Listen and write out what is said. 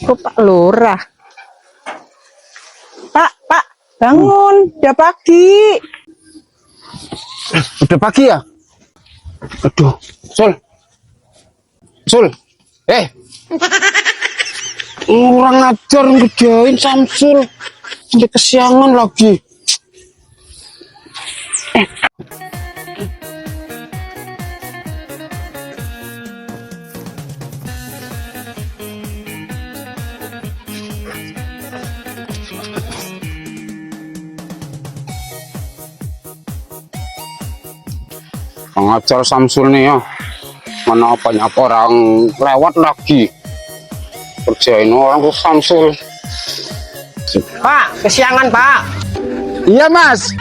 Kok Pak Lurah? Pak, bangun, udah pagi. Udah pagi ya? Aduh, Sul, kurang ajar ngerjain Samsul, sampai kesiangan lagi. Ngajar Samsul nih ya, mana banyak orang lewat lagi, kerjain orang ke Samsul. Pak, kesiangan Pak. Iya Mas.